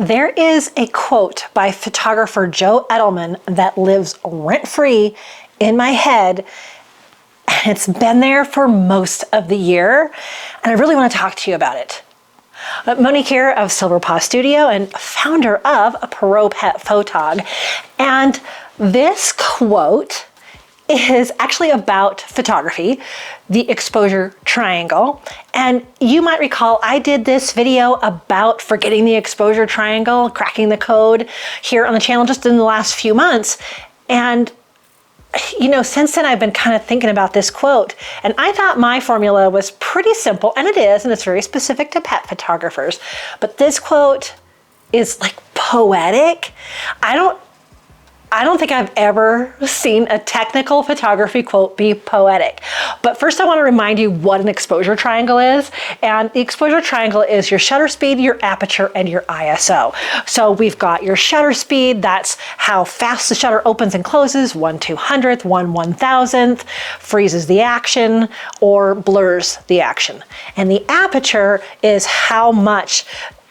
There is a quote by photographer Joe Edelmann that lives rent-free in my head. And it's been there for most of the year, and I really want to talk to you about it. Monique here of Silver Paw Studio and founder of ProPetPhotog. And this quote is actually about photography, the exposure triangle. And you might recall I did this video about forgetting the exposure triangle, cracking the code here on the channel just in the last few months. And you know, since then I've been kind of thinking about this quote, and I thought my formula was pretty simple, and it is, and it's very specific to pet photographers. But this quote is like poetic. I don't think I've ever seen a technical photography quote be poetic. But first I want to remind you what an exposure triangle is. And the exposure triangle is your shutter speed, your aperture, and your ISO. So we've got your shutter speed, that's how fast the shutter opens and closes, 1/200th, 1/1000th, freezes the action, or blurs the action. And the aperture is how much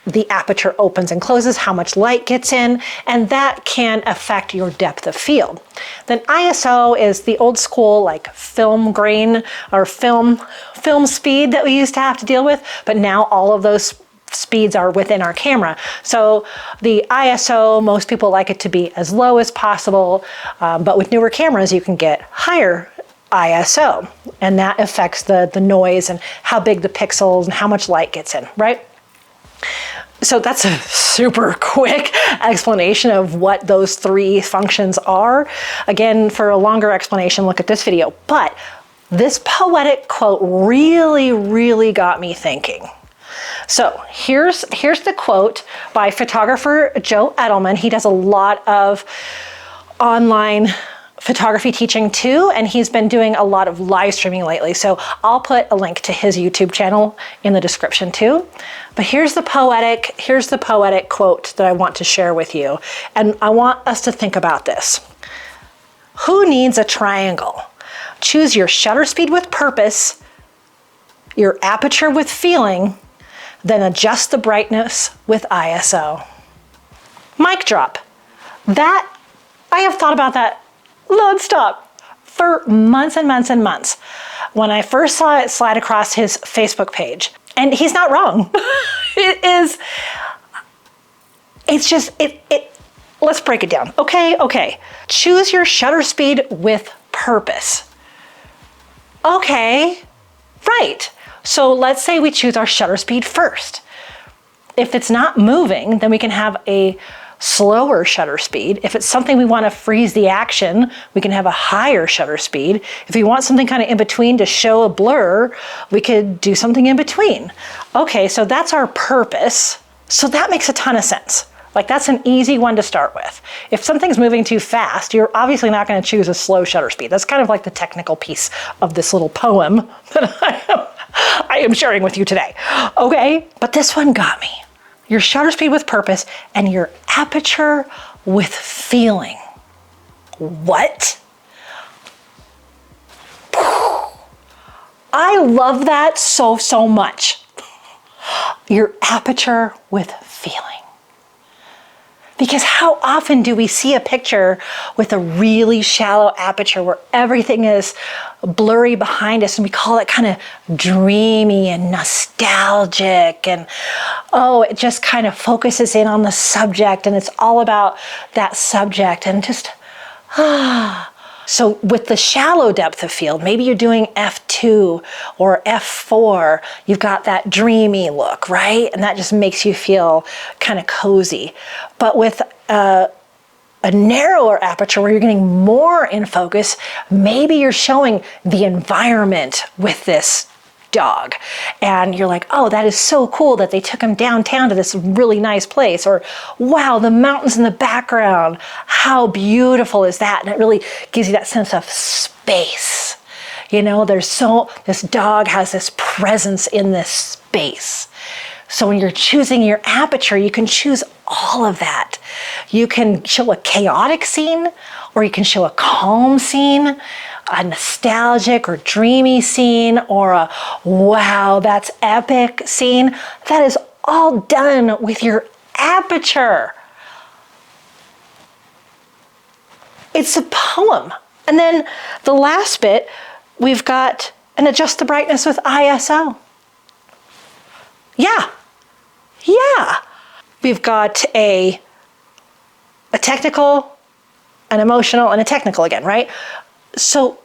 the aperture opens and closes, how much light gets in, and that can affect your depth of field. Then ISO is the old school like film grain or film speed that we used to have to deal with, but now all of those speeds are within our camera. So the ISO, most people like it to be as low as possible, but with newer cameras you can get higher ISO, and that affects the noise and how big the pixels and how much light gets in, right? So that's a super quick explanation of what those three functions are. Again, for a longer explanation, look at this video. But this poetic quote really got me thinking. So here's the quote by photographer Joe Edelmann. He does a lot of online photography teaching too, and he's been doing a lot of live streaming lately. So I'll put a link to his YouTube channel in the description too. But here's the poetic quote that I want to share with you. And I want us to think about this. Who needs a triangle? Choose your shutter speed with purpose, your aperture with feeling, then adjust the brightness with ISO. Mic drop. That, I have thought about that nonstop for months and months and months. When I first saw it slide across his Facebook page, and he's not wrong. Let's break it down. Okay. Choose your shutter speed with purpose. Okay, right. So let's say we choose our shutter speed first. If it's not moving, then we can have a slower shutter speed. If it's something we want to freeze the action, we can have a higher shutter speed. If we want something kind of in between to show a blur, we could do something in between. Okay, so that's our purpose. So that makes a ton of sense. Like that's an easy one to start with. If something's moving too fast, you're obviously not going to choose a slow shutter speed. That's kind of like the technical piece of this little poem that I am sharing with you today. Okay, but this one got me. Your shutter speed with purpose and your aperture with feeling. What? I love that so much. Your aperture with feeling. Because how often do we see a picture with a really shallow aperture where everything is blurry behind us and we call it kind of dreamy and nostalgic, and oh, it just kind of focuses in on the subject and it's all about that subject and just So with the shallow depth of field, maybe you're doing f2 or f4, you've got that dreamy look, right? And that just makes you feel kind of cozy. But with a narrower aperture where you're getting more in focus, maybe you're showing the environment with this dog and you're like, oh, that is so cool that they took him downtown to this really nice place, or wow, the mountains in the background, how beautiful is that? And it really gives you that sense of space. You know, this dog has this presence in this space. So when you're choosing your aperture, you can choose all of that. You can show a chaotic scene, or you can show a calm scene, a nostalgic or dreamy scene, or a wow, that's epic scene. That is all done with your Aperture. It's a poem. And then the last bit, we've got an adjust the brightness with ISO. Yeah. We've got a technical, an emotional, and a technical again, right? So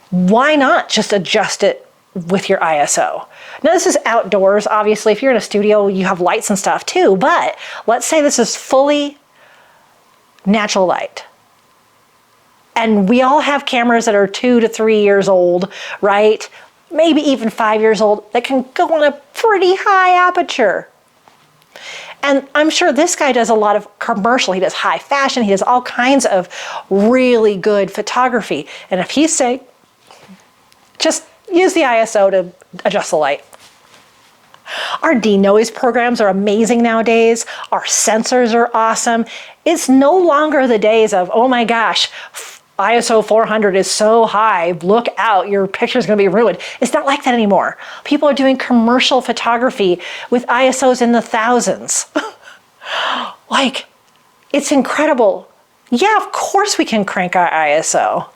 why not just adjust it with your ISO? Now this is outdoors, obviously. If you're in a studio, you have lights and stuff too, but let's say this is fully natural light. And we all have cameras that are 2 to 3 years old, right? Maybe even 5 years old that can go on a pretty high aperture. And I'm sure this guy does a lot of commercial. He does high fashion. He does all kinds of really good photography. And if he's saying, just use the ISO to adjust the light. Our denoise programs are amazing nowadays. Our sensors are awesome. It's no longer the days of, oh my gosh, ISO 400 is so high, look out, your picture's gonna be ruined. It's not like that anymore. People are doing commercial photography with ISOs in the thousands. Like, it's incredible. Yeah, of course we can crank our ISO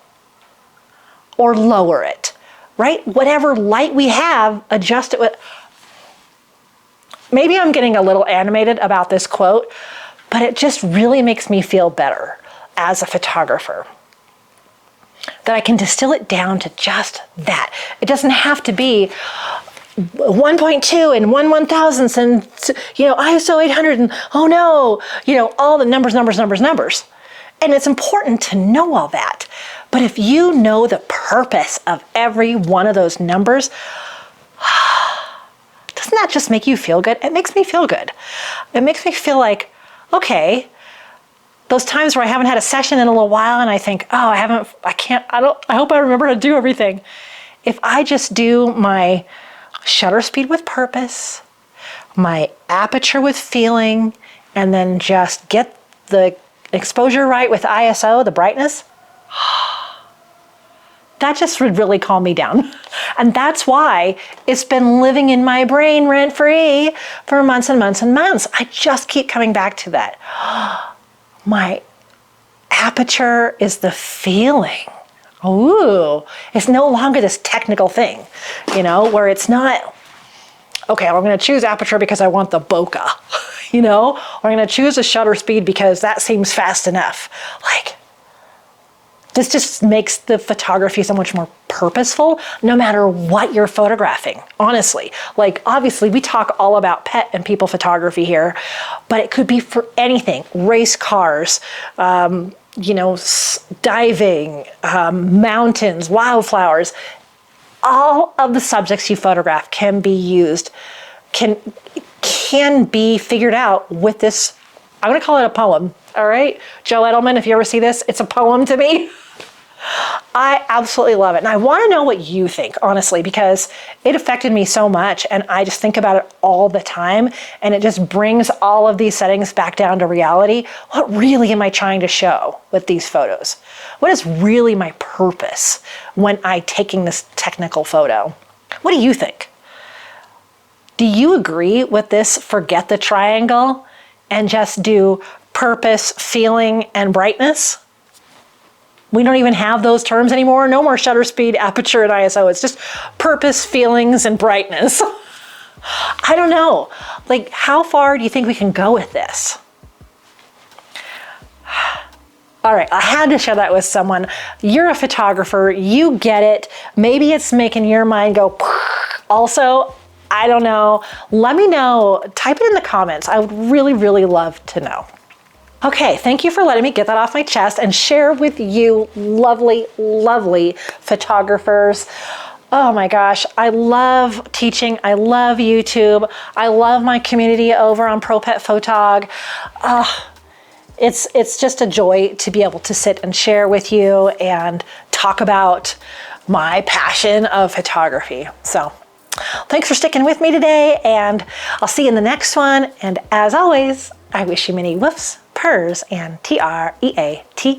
or lower it, right? Whatever light we have, adjust it with. Maybe I'm getting a little animated about this quote, but it just really makes me feel better as a photographer. That I can distill it down to just that. It doesn't have to be 1.2 and 1/1000th and ISO 800 and oh no, all the numbers. And it's important to know all that. But if you know the purpose of every one of those numbers, doesn't that just make you feel good? It makes me feel good. It makes me feel like, okay, those times where I haven't had a session in a little while and I think, oh, I hope I remember how to do everything. If I just do my shutter speed with purpose, my aperture with feeling, and then just get the exposure right with ISO, the brightness, that just would really calm me down. And that's why it's been living in my brain rent-free for months and months and months. I just keep coming back to that. My aperture is the feeling. Ooh, it's no longer this technical thing, where it's not, okay, I'm gonna choose aperture because I want the bokeh, or I'm gonna choose a shutter speed because that seems fast enough. Like, this just makes the photography so much more purposeful, no matter what you're photographing, honestly. Like, obviously, we talk all about pet and people photography here, but it could be for anything. Race cars, diving, mountains, wildflowers. All of the subjects you photograph can be used, can be figured out with this. I'm gonna call it a poem, all right? Joe Edelmann, if you ever see this, it's a poem to me. I absolutely love it. And I want to know what you think, honestly, because it affected me so much and I just think about it all the time and it just brings all of these settings back down to reality. What really am I trying to show with these photos? What is really my purpose when I'm taking this technical photo? What do you think? Do you agree with this forget the triangle and just do purpose, feeling, and brightness? We don't even have those terms anymore. No more shutter speed, aperture, and ISO. It's just purpose, feelings, and brightness. I don't know. Like, how far do you think we can go with this? All right, I had to share that with someone. You're a photographer, you get it. Maybe it's making your mind go, also, I don't know. Let me know, type it in the comments. I would really, really love to know. Okay, thank you for letting me get that off my chest and share with you lovely, lovely photographers. Oh my gosh, I love teaching. I love YouTube. I love my community over on ProPetPhotog. It's just a joy to be able to sit and share with you and talk about my passion of photography. So thanks for sticking with me today, and I'll see you in the next one. And as always, I wish you many woofs, purrs, and TREATSs.